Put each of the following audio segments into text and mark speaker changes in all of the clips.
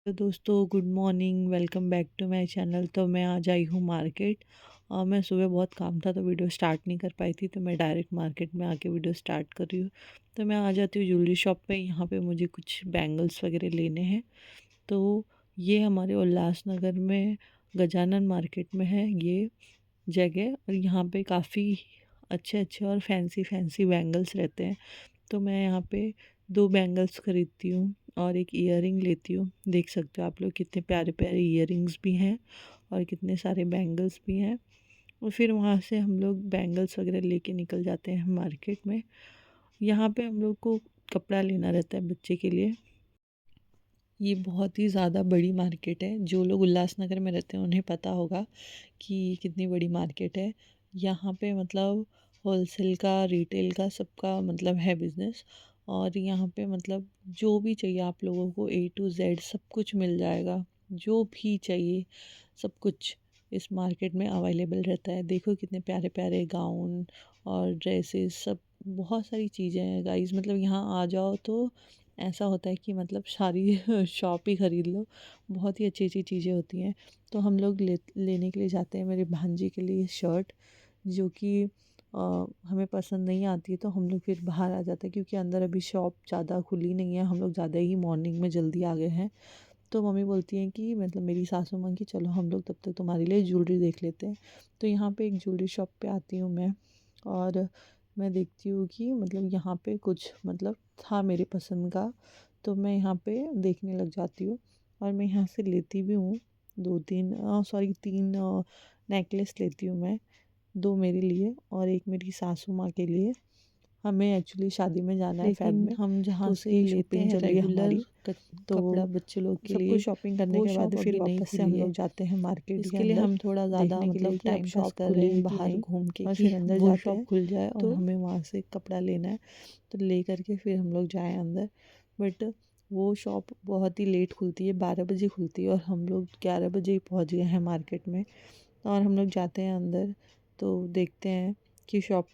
Speaker 1: तो दोस्तों good morning, welcome back to my channel. तो मैं आज आई हूँ मार्केट। मैं सुबह बहुत काम था तो वीडियो स्टार्ट नहीं कर पाई थी, तो मैं डायरेक्ट मार्केट में आके वीडियो स्टार्ट कर रही हूँ। तो मैं आ जाती हूँ ज्वेलरी शॉप पे। यहाँ पे मुझे कुछ बैंगल्स वगैरह लेने हैं। तो ये हमारे उल्लासनगर में गजानन मार्केट में है ये जगह, और यहाँ पे काफ़ी अच्छे अच्छे और फैंसी फैंसी बैंगल्स रहते हैं। तो मैं यहाँ पे 2 बैंगल्स खरीदती हूँ और एक ईयरिंग लेती हूँ। देख सकते हो आप लोग कितने प्यारे प्यारे ईयरिंग्स भी हैं और कितने सारे बैंगल्स भी हैं। और फिर वहाँ से हम लोग बैंगल्स वगैरह लेके निकल जाते हैं मार्केट में। यहाँ पे हम लोग को कपड़ा लेना रहता है बच्चे के लिए। ये बहुत ही ज़्यादा बड़ी मार्केट है। जो लोग उल्लासनगर में रहते हैं उन्हें पता होगा कि कितनी बड़ी मार्केट है। यहाँ पे मतलब होलसेल का, रिटेल का, सबका मतलब है बिज़नेस। और यहाँ पे मतलब जो भी चाहिए आप लोगों को A to Z सब कुछ मिल जाएगा। जो भी चाहिए सब कुछ इस मार्केट में अवेलेबल रहता है। देखो कितने प्यारे प्यारे गाउन और ड्रेसेस, सब बहुत सारी चीज़ें हैं गाइस। मतलब यहाँ आ जाओ तो ऐसा होता है कि मतलब सारी शॉप ही ख़रीद लो। बहुत ही अच्छी अच्छी चीज़ें होती हैं। तो हम लोग लेने के लिए जाते हैं मेरे भांजी के लिए शर्ट, जो कि हमें पसंद नहीं आती है तो हम लोग फिर बाहर आ जाते हैं, क्योंकि अंदर अभी शॉप ज़्यादा खुली नहीं है। हम लोग ज़्यादा ही मॉर्निंग में जल्दी आ गए हैं। तो मम्मी बोलती हैं कि मतलब मेरी सासू माँ की चलो हम लोग तब तक तुम्हारे लिए ज्वेलरी देख लेते हैं। तो यहाँ पे एक ज्वेलरी शॉप पे आती हूँ मैं, और मैं देखती हूँ कि मतलब यहाँ पे कुछ मतलब था मेरे पसंद का। तो मैं यहाँ पे देखने लग जाती हूँ और मैं यहाँ से लेती भी हूँ। 2-3 सॉरी 3 नेकलेस लेती हूँ मैं। 2 मेरे लिए और एक मेरी सासू माँ के लिए। हमें एक्चुअली शादी में जाना है फ़ेब
Speaker 2: लेकिन
Speaker 1: में,
Speaker 2: हम
Speaker 1: तो
Speaker 2: जहाँ से
Speaker 1: उसकी
Speaker 2: लेते
Speaker 1: शॉपिंग
Speaker 2: हैं
Speaker 1: चल रही है
Speaker 2: रेगुलर
Speaker 1: हमारी। तो
Speaker 2: कपड़ा बच्चे लोग के
Speaker 1: सब कुछ
Speaker 2: लिए,
Speaker 1: शॉपिंग करने
Speaker 2: वो
Speaker 1: के बाद
Speaker 2: शॉप
Speaker 1: फिर
Speaker 2: अभी नहीं
Speaker 1: वापस से हम
Speaker 2: खुली है।
Speaker 1: लोग जाते हैं मार्केट के
Speaker 2: इसके लिए
Speaker 1: अंदर,
Speaker 2: हम थोड़ा ज़्यादा
Speaker 1: देखने के लिए
Speaker 2: मतलब
Speaker 1: कि अब
Speaker 2: टाइम पास
Speaker 1: शॉप
Speaker 2: कर रहे
Speaker 1: खुली है
Speaker 2: हैं
Speaker 1: कि
Speaker 2: बाहर
Speaker 1: नहीं।
Speaker 2: घूम के
Speaker 1: और
Speaker 2: कि
Speaker 1: फिर अंदर
Speaker 2: वो
Speaker 1: जाते
Speaker 2: शॉप
Speaker 1: हैं
Speaker 2: खुल जाए और
Speaker 1: तो
Speaker 2: हमें
Speaker 1: हमें वहाँ से कपड़ा लेना है। तो ले करके फिर हम लोग जाएँ अंदर। बट वो शॉप बहुत ही लेट खुलती है, 12 बजे खुलती है, और हम लोग 11 बजे ही पहुँच गए हैं मार्केट में। और हम लोग जाते हैं अंदर तो देखते हैं कि शॉप,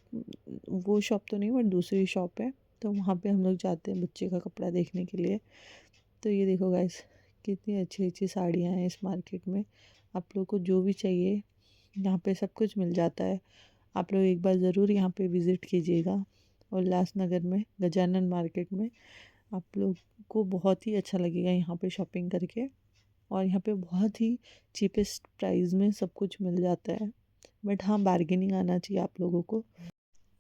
Speaker 1: वो शॉप तो नहीं बट दूसरी शॉप है। तो वहाँ पे हम लोग जाते हैं बच्चे का कपड़ा देखने के लिए। तो ये देखो गाइस, कितनी अच्छी अच्छी साड़ियाँ हैं इस मार्केट में। आप लोग को जो भी चाहिए यहाँ पे सब कुछ मिल जाता है। आप लोग एक बार ज़रूर यहाँ पे विज़िट कीजिएगा उल्लासनगर में गजानन मार्केट में। आप लोग को बहुत ही अच्छा लगेगा यहाँ पे शॉपिंग करके। और यहाँ पे बहुत ही चीपेस्ट प्राइस में सब कुछ मिल जाता है। बट हाँ, बार्गेनिंग आना चाहिए आप लोगों को।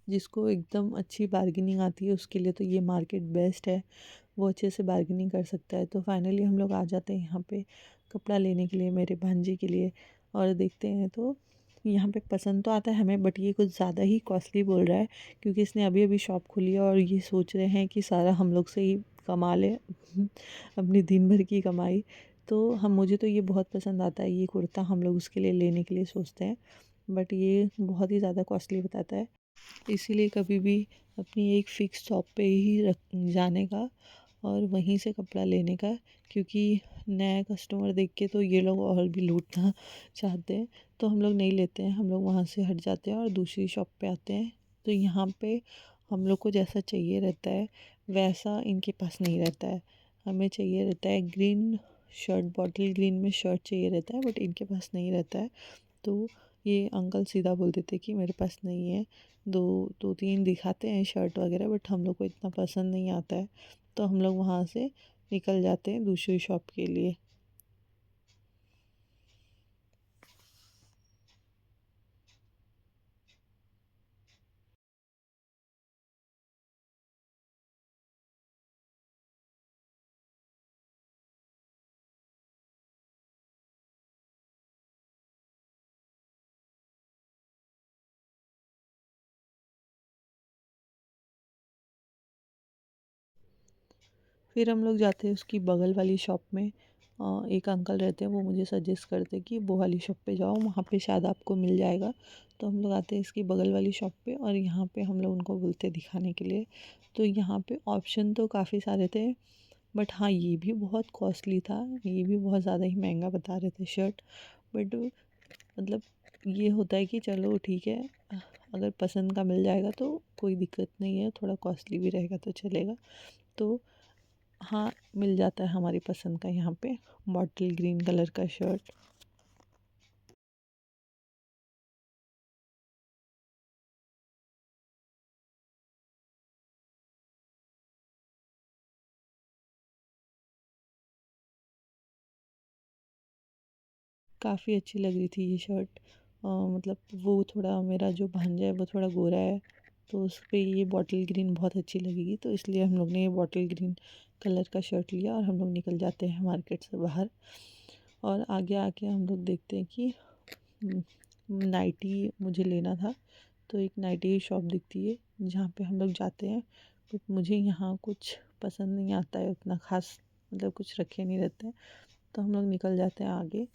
Speaker 1: जिसको एकदम अच्छी बार्गेनिंग आती है उसके लिए तो ये मार्केट बेस्ट है। वो अच्छे से बार्गेनिंग कर सकता है। तो फाइनली हम लोग आ जाते हैं यहाँ पे कपड़ा लेने के लिए मेरे भांजी के लिए। और देखते हैं तो यहाँ पे पसंद तो आता है हमें, बट ये कुछ ज़्यादा ही कॉस्टली बोल रहा है, क्योंकि इसने अभी अभी शॉप खोली है और ये सोच रहे हैं कि सारा हम लोग से ही कमा ले अपनी दिन भर की कमाई। तो हम, मुझे तो ये बहुत पसंद आता है ये कुर्ता, हम लोग उसके लिए लेने के लिए सोचते हैं। बट ये बहुत ही ज़्यादा कॉस्टली बताता है। इसीलिए कभी भी अपनी एक फ़िक्स शॉप पे ही रख जाने का और वहीं से कपड़ा लेने का, क्योंकि नया कस्टमर देख के तो ये लोग और भी लूटना चाहते हैं। तो हम लोग नहीं लेते हैं, हम लोग वहाँ से हट जाते हैं और दूसरी शॉप पे आते हैं। तो यहाँ पे हम लोग को जैसा चाहिए रहता है वैसा इनके पास नहीं रहता है। हमें चाहिए रहता है ग्रीन शर्ट, बॉटल ग्रीन में शर्ट चाहिए रहता है, बट इनके पास नहीं रहता है। तो ये अंकल सीधा बोल देते कि मेरे पास नहीं है। दो दो तीन दिखाते हैं शर्ट वगैरह, बट हम लोग को इतना पसंद नहीं आता है। तो हम लोग वहाँ से निकल जाते हैं दूसरी शॉप के लिए। फिर हम लोग जाते हैं उसकी बगल वाली शॉप में। एक अंकल रहते हैं, वो मुझे सजेस्ट करते हैं कि वो वाली शॉप पे जाओ, वहाँ पे शायद आपको मिल जाएगा। तो हम लोग आते हैं इसकी बगल वाली शॉप पे, और यहाँ पे हम लोग उनको बोलते हैं दिखाने के लिए। तो यहाँ पे ऑप्शन तो काफ़ी सारे थे, बट हाँ ये भी बहुत कॉस्टली था, ये भी बहुत ज़्यादा ही महंगा बता रहे थे शर्ट। बट मतलब ये होता है कि चलो ठीक है, अगर पसंद का मिल जाएगा तो कोई दिक्कत नहीं है, थोड़ा कॉस्टली भी रहेगा तो चलेगा। तो हाँ, मिल जाता है हमारी पसंद का यहाँ पे। बॉटल ग्रीन कलर का शर्ट। काफ़ी अच्छी लग रही थी ये शर्ट। मतलब वो थोड़ा, मेरा जो भांजा है वो थोड़ा गोरा है, तो उस पे ये बॉटल ग्रीन बहुत अच्छी लगेगी, तो इसलिए हम लोग ने ये बॉटल ग्रीन कलर का शर्ट लिया और हम लोग निकल जाते हैं मार्केट से बाहर। और आगे आके हम लोग देखते हैं कि नाइटी मुझे लेना था, तो एक नाइटी की शॉप दिखती है जहाँ पे हम लोग जाते हैं। बट मुझे यहाँ कुछ पसंद नहीं आता है उतना ख़ास, मतलब कुछ रखे नहीं रहते हैं, तो हम लोग निकल जाते हैं आगे।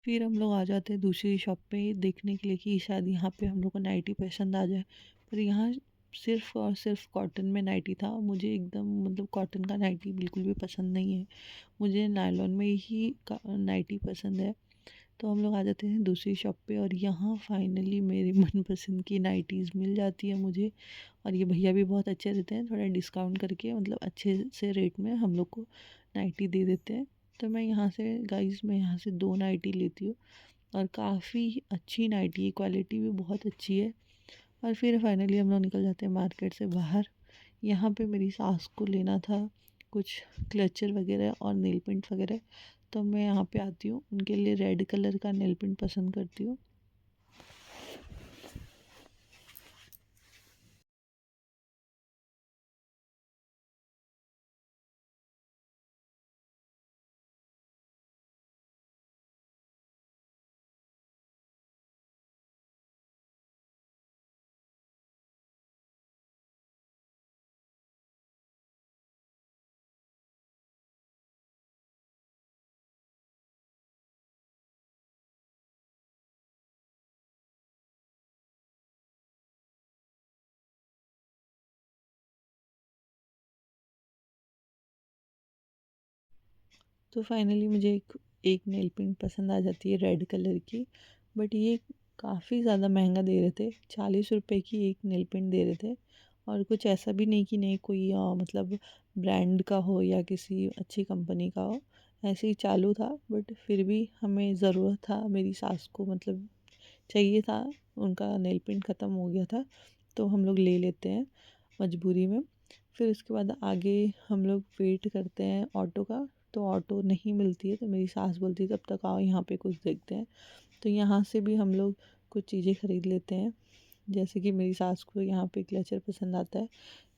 Speaker 1: फिर हम लोग आ जाते हैं दूसरी शॉप पे देखने के लिए कि शायद यहाँ पे हम लोग को नाइटी पसंद आ जाए। पर यहाँ सिर्फ़ और सिर्फ कॉटन में नाइटी था। मुझे एकदम, मतलब कॉटन का नाइटी बिल्कुल भी पसंद नहीं है, मुझे नायलॉन में ही नाइटी पसंद है। तो हम लोग आ जाते हैं दूसरी शॉप पे और यहाँ फाइनली मेरी मनपसंद की नाइटीज़ मिल जाती है मुझे। और ये भैया भी बहुत अच्छे रहते हैं, थोड़ा डिस्काउंट करके मतलब अच्छे से रेट में हम लोग को नाइटी दे देते हैं। तो मैं यहाँ से गाइस, मैं यहाँ से 2 नाइटी लेती हूँ और काफ़ी अच्छी नाइटी है, क्वालिटी भी बहुत अच्छी है। और फिर फाइनली हम लोग निकल जाते हैं मार्केट से बाहर। यहाँ पे मेरी सास को लेना था कुछ क्लचर वगैरह और नेल पेंट वगैरह, तो मैं यहाँ पे आती हूँ, उनके लिए रेड कलर का नेल पेंट पसंद करती हूँ। तो फाइनली मुझे एक नेल पेंट पसंद आ जाती है रेड कलर की। बट ये काफ़ी ज़्यादा महंगा दे रहे थे, 40 रुपए की एक नेल पेंट दे रहे थे। और कुछ ऐसा भी नहीं कि नहीं कोई मतलब ब्रांड का हो या किसी अच्छी कंपनी का हो, ऐसे ही चालू था। बट फिर भी हमें ज़रूरत था, मेरी सास को मतलब चाहिए था, उनका नेल पेंट ख़त्म हो गया था, तो हम लोग ले लेते हैं मजबूरी में। फिर उसके बाद आगे हम लोग वेट करते हैं ऑटो का, तो ऑटो नहीं मिलती है, तो मेरी सास बोलती है तब तक आओ यहाँ पे कुछ देखते हैं। तो यहाँ से भी हम लोग कुछ चीज़ें ख़रीद लेते हैं। जैसे कि मेरी सास को यहाँ पे क्लचर पसंद आता है,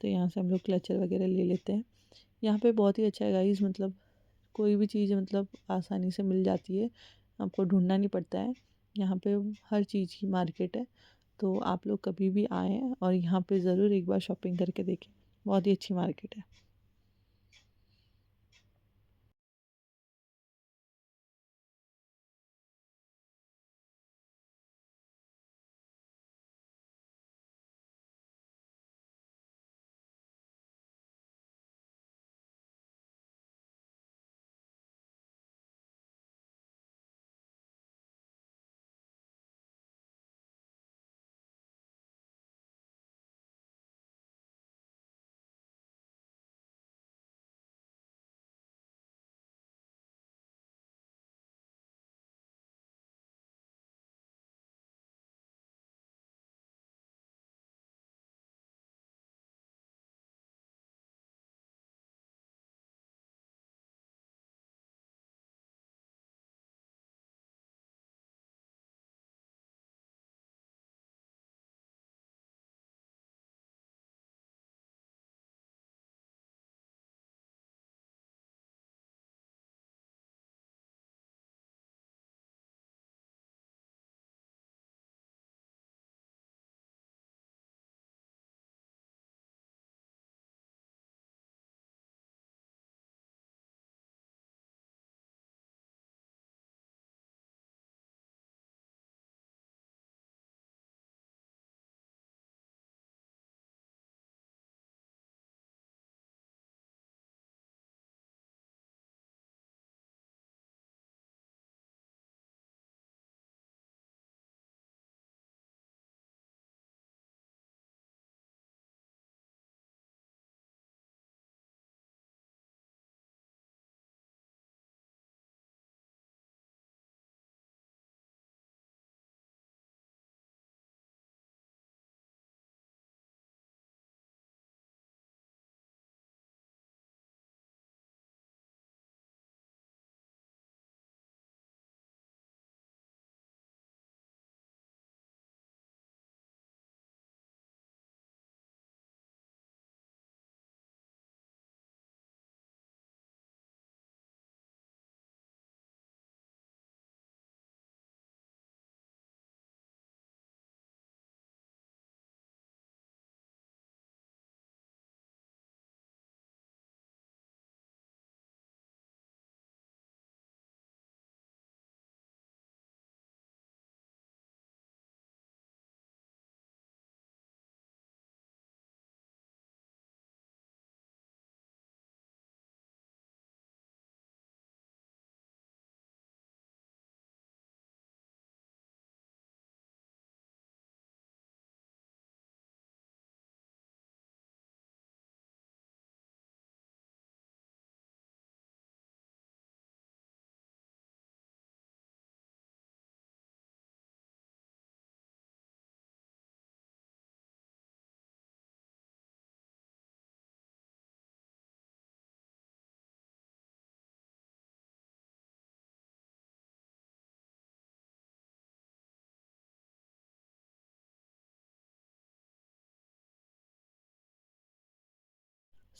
Speaker 1: तो यहाँ से हम लोग क्लचर वगैरह ले लेते हैं। यहाँ पे बहुत ही अच्छा है गाइस, मतलब कोई भी चीज़ मतलब आसानी से मिल जाती है, आपको ढूंढना नहीं पड़ता है। यहाँ पे हर चीज़ की मार्केट है, तो आप लोग कभी भी आएँ और यहाँ पे ज़रूर एक बार शॉपिंग करके देखें। बहुत ही अच्छी मार्केट है।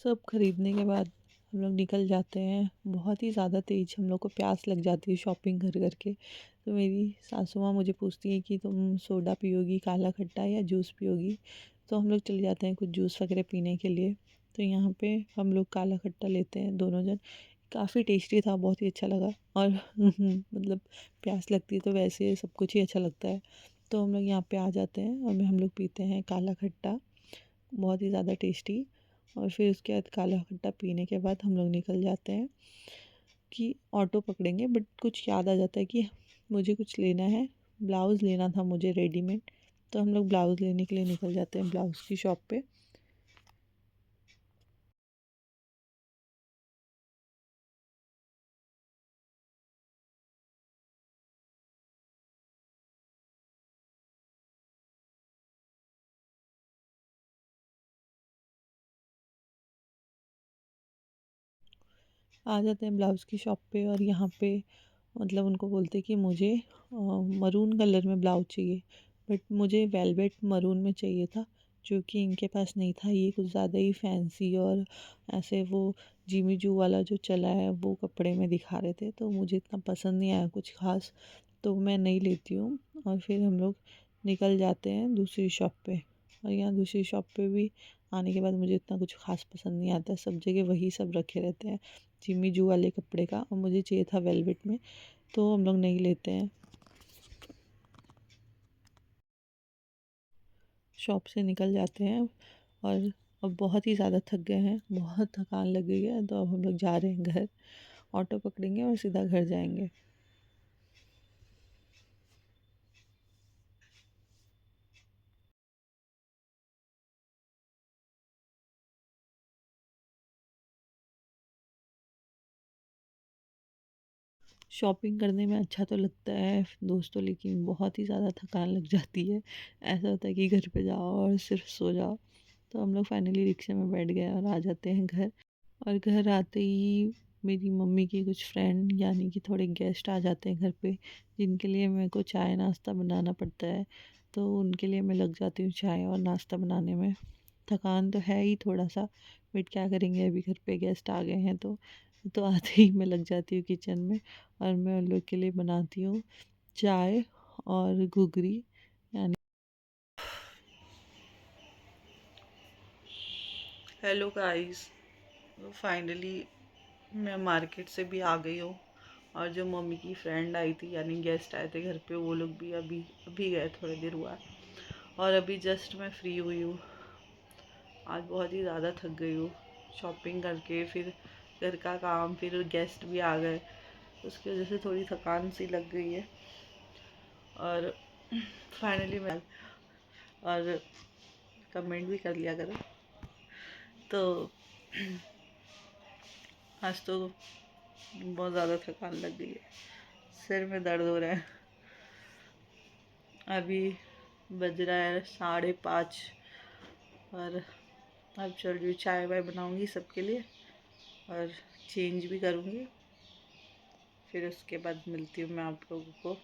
Speaker 1: सब खरीदने के बाद हम लोग निकल जाते हैं। बहुत ही ज़्यादा तेज़ हम लोग को प्यास लग जाती है शॉपिंग कर कर के। तो मेरी सासू माँ मुझे पूछती है कि तुम सोडा पियोगी, काला खट्टा या जूस पियोगी? तो हम लोग चले जाते हैं कुछ जूस वगैरह पीने के लिए। तो यहाँ पे हम लोग काला खट्टा लेते हैं दोनों जन। काफ़ी टेस्टी था, बहुत ही अच्छा लगा। और मतलब प्यास लगती है तो वैसे सब कुछ ही अच्छा लगता है। तो हम लोग यहाँ पे आ जाते हैं और हम लोग पीते हैं काला खट्टा, बहुत ही ज़्यादा टेस्टी। और फिर उसके बाद काला खट्टा पीने के बाद हम लोग निकल जाते हैं कि ऑटो पकड़ेंगे। बट कुछ याद आ जाता है कि मुझे कुछ लेना है, ब्लाउज़ लेना था मुझे रेडीमेड। तो हम लोग ब्लाउज़ लेने के लिए निकल जाते हैं ब्लाउज़ की शॉप पे। आ जाते हैं ब्लाउज़ की शॉप पे और यहाँ पे मतलब उनको बोलते कि मुझे मरून कलर में ब्लाउज चाहिए। बट मुझे वेलवेट मरून में चाहिए था, जो कि इनके पास नहीं था। ये कुछ ज़्यादा ही फैंसी और ऐसे वो जिमी चू वाला जो चला है वो कपड़े में दिखा रहे थे, तो मुझे इतना पसंद नहीं आया कुछ ख़ास। तो मैं नहीं लेती हूँ। और फिर हम लोग निकल जाते हैं दूसरी शॉप पे। और यहाँ दूसरी शॉप पे भी आने के बाद मुझे इतना कुछ ख़ास पसंद नहीं आता। सब जगह वही सब रखे रहते हैं, जिमी जू वाले कपड़े का, और मुझे चाहिए था वेलवेट में, तो हम लोग नहीं लेते हैं। शॉप से निकल जाते हैं और अब बहुत ही ज़्यादा थक गए हैं, बहुत थकान लग गई है, तो अब हम लोग जा रहे हैं घर। ऑटो पकड़ेंगे और सीधा घर जाएंगे। शॉपिंग करने में अच्छा तो लगता है दोस्तों, लेकिन बहुत ही ज़्यादा थकान लग जाती है। ऐसा होता है कि घर पे जाओ और सिर्फ सो जाओ। तो हम लोग फाइनली रिक्शे में बैठ गए और आ जाते हैं घर। और घर आते ही मेरी मम्मी की कुछ फ्रेंड यानी कि थोड़े गेस्ट आ जाते हैं घर पे, जिनके लिए मेरे को चाय नाश्ता बनाना पड़ता है। तो उनके लिए मैं लग जाती हूँ चाय और नाश्ता बनाने में। थकान तो है ही थोड़ा सा, बट क्या करेंगे, अभी घर पे गेस्ट आ गए हैं तो आते ही मैं लग जाती हूँ किचन में। और मैं उन लोग के लिए बनाती हूँ चाय और घुघरी यानी। हेलो गाइस, फाइनली मैं मार्केट से भी आ गई हूँ। और जो मम्मी की फ्रेंड आई थी यानी गेस्ट आए थे घर पे, वो लोग भी अभी अभी गए, थोड़ी देर हुआ। और अभी जस्ट मैं फ्री हुई हूँ। आज बहुत ही ज़्यादा थक गई हूँ शॉपिंग करके, फिर घर का काम, फिर गेस्ट भी आ गए, उसकी वजह से थोड़ी थकान सी लग गई है। और फाइनली मैं और कमेंट भी कर लिया करो। तो आज तो बहुत ज़्यादा थकान लग गई है, सिर में दर्द हो रहा है। अभी बज रहा है 5:30 और अब चल रही हूँ, चाय वाय बनाऊँगी सबके लिए और चेंज भी करूँगी। फिर उसके बाद मिलती हूँ मैं आप लोगों को।